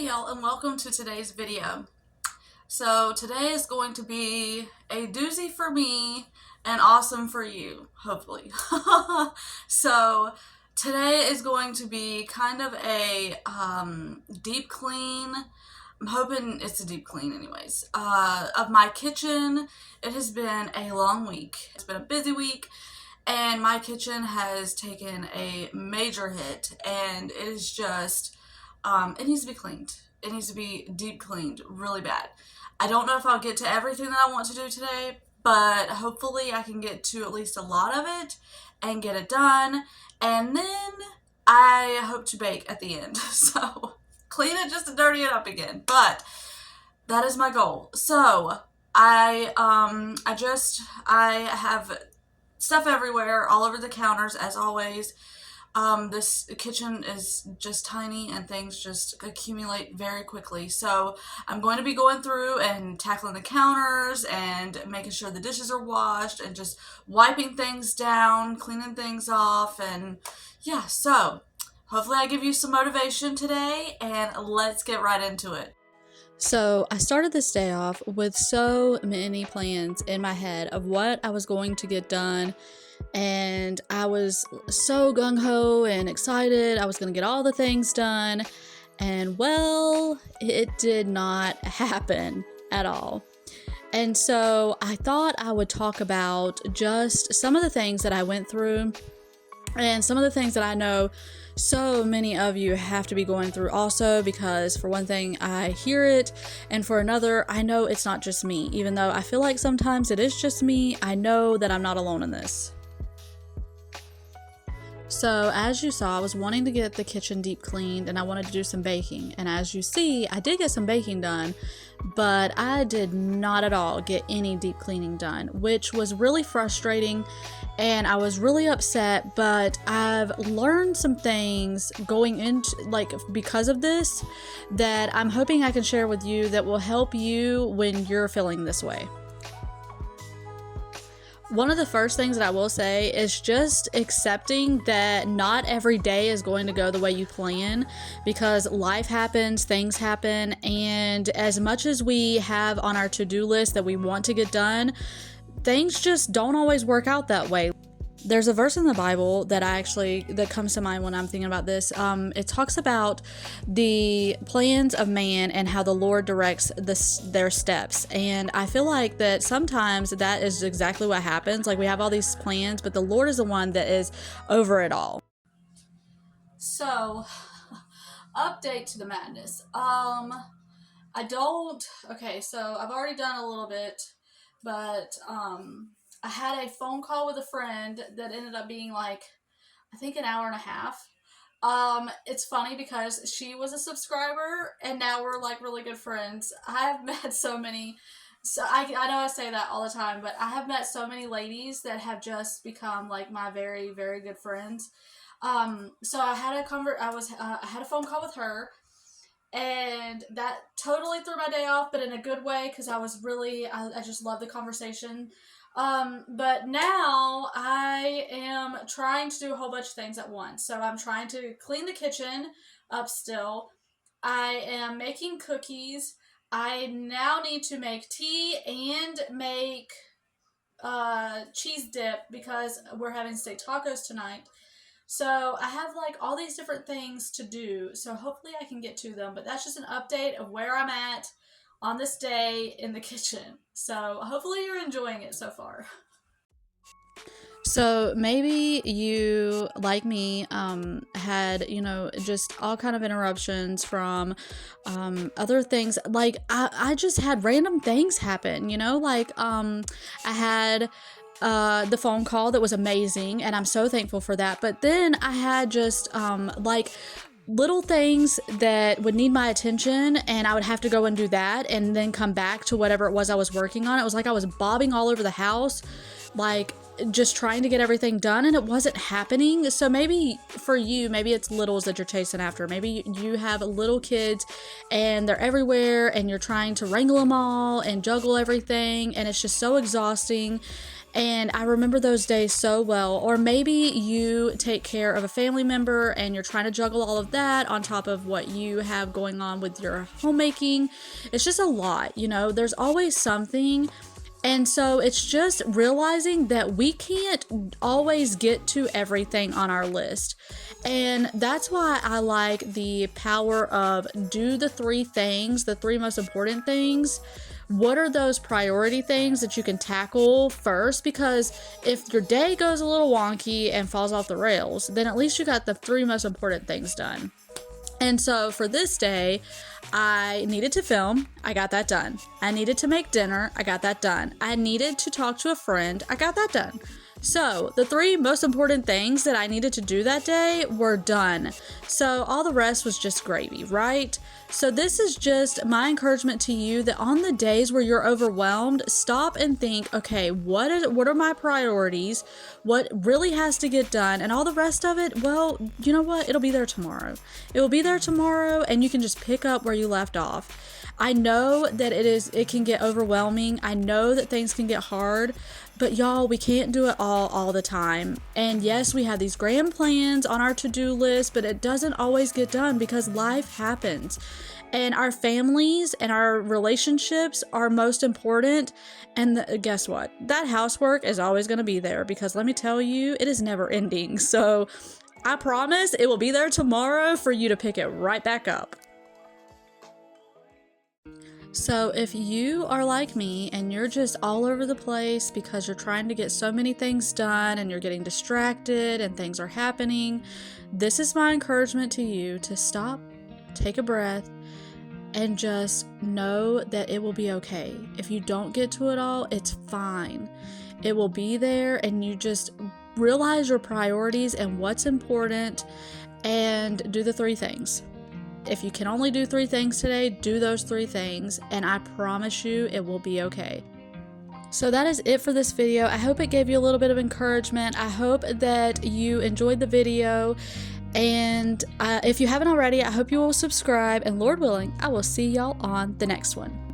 Hey y'all, and welcome to today's video. So today is going to be a doozy for me and awesome for you, hopefully. So today is going to be kind of a deep clean. I'm hoping it's a deep clean anyways, of my kitchen. It has been a long week. It's been a busy week. And my kitchen has taken a major hit, and it is just, it needs to be cleaned. It needs to be deep cleaned really bad. I don't know if I'll get to everything that I want to do today, but hopefully I can get to at least a lot of it and get it done. And then I hope to bake at the end. So clean it just to dirty it up again. But that is my goal. So I have stuff everywhere, all over the counters, as always. This kitchen is just tiny and things just accumulate very quickly. So I'm going to be going through and tackling the counters and making sure the dishes are washed and just wiping things down, cleaning things off, and yeah, so hopefully I give you some motivation today, and let's get right into it. So I started this day off with so many plans in my head of what I was going to get done, and I was so gung-ho and excited. I was going to get all the things done, and well, it did not happen at all. And so I thought I would talk about just some of the things that I went through and some of the things that I know so many of you have to be going through also, because for one thing, I hear it, and for another, I know it's not just me. Even though I feel like sometimes it is just me, I know that I'm not alone in this. So as you saw, I was wanting to get the kitchen deep cleaned and I wanted to do some baking. And as you see, I did get some baking done, but I did not at all get any deep cleaning done, which was really frustrating. And I was really upset, but I've learned some things going into, because of this, that I'm hoping I can share with you that will help you when you're feeling this way. One of the first things that I will say is just accepting that not every day is going to go the way you plan, because life happens, things happen, and as much as we have on our to-do list that we want to get done, things just don't always work out that way. There's a verse in the Bible that comes to mind when I'm thinking about this. It talks about the plans of man and how the Lord directs their steps. And I feel like that sometimes that is exactly what happens. Like, we have all these plans, but the Lord is the one that is over it all. So, update to the madness. So I've already done a little bit, but I had a phone call with a friend that ended up being I think an hour and a half. It's funny because she was a subscriber and now we're really good friends. I have met so many, I know I say that all the time, but I have met so many ladies that have just become my very, very good friends. So I had I had a phone call with her, and that totally threw my day off, but in a good way, because I just love the conversation. But now I am trying to do a whole bunch of things at once. So I'm trying to clean the kitchen up still. I am making cookies. I now need to make tea and make cheese dip because we're having steak tacos tonight. So I have all these different things to do. So hopefully I can get to them, but that's just an update of where I'm at on this day in the kitchen. So hopefully you're enjoying it so far. So maybe you, like me, had, just all kind of interruptions from other things. I just had random things happen, I had the phone call that was amazing, and I'm so thankful for that. But then I had just little things that would need my attention, and I would have to go and do that and then come back to whatever it was I was working on. It was like I was bobbing all over the house, just trying to get everything done, and it wasn't happening. So maybe for you, maybe it's littles that you're chasing after. Maybe you have little kids and they're everywhere and you're trying to wrangle them all and juggle everything, and it's just so exhausting. And I remember those days so well. Or maybe you take care of a family member and you're trying to juggle all of that on top of what you have going on with your homemaking. It's just a lot, you know, there's always something. And so it's just realizing that we can't always get to everything on our list. And that's why I like the power of do the three things, the three most important things. What are those priority things that you can tackle first? Because if your day goes a little wonky and falls off the rails, then at least you got the three most important things done. And so for this day, I needed to film. I got that done. I needed to make dinner. I got that done. I needed to talk to a friend. I got that done. So the three most important things that I needed to do that day were done. So all the rest was just gravy, right? So this is just my encouragement to you that on the days where you're overwhelmed, stop and think, okay, what are my priorities? What really has to get done? And all the rest of it, well, you know what? It'll be there tomorrow. It will be there tomorrow, and you can just pick up where you left off. I know that it can get overwhelming. I know that things can get hard, but y'all, we can't do it all the time. And yes, we have these grand plans on our to-do list, but it doesn't always get done because life happens. And our families and our relationships are most important. And guess what? That housework is always going to be there because let me tell you, it is never ending. So I promise it will be there tomorrow for you to pick it right back up. So if you are like me and you're just all over the place because you're trying to get so many things done and you're getting distracted and things are happening, this is my encouragement to you to stop, take a breath, and just know that it will be okay. If you don't get to it all, it's fine. It will be there, and you just realize your priorities and what's important and do the three things. If you can only do three things today, do those three things, and I promise you it will be okay. So that is it for this video. I hope it gave you a little bit of encouragement. I hope that you enjoyed the video, and if you haven't already, I hope you will subscribe, and Lord willing, I will see y'all on the next one.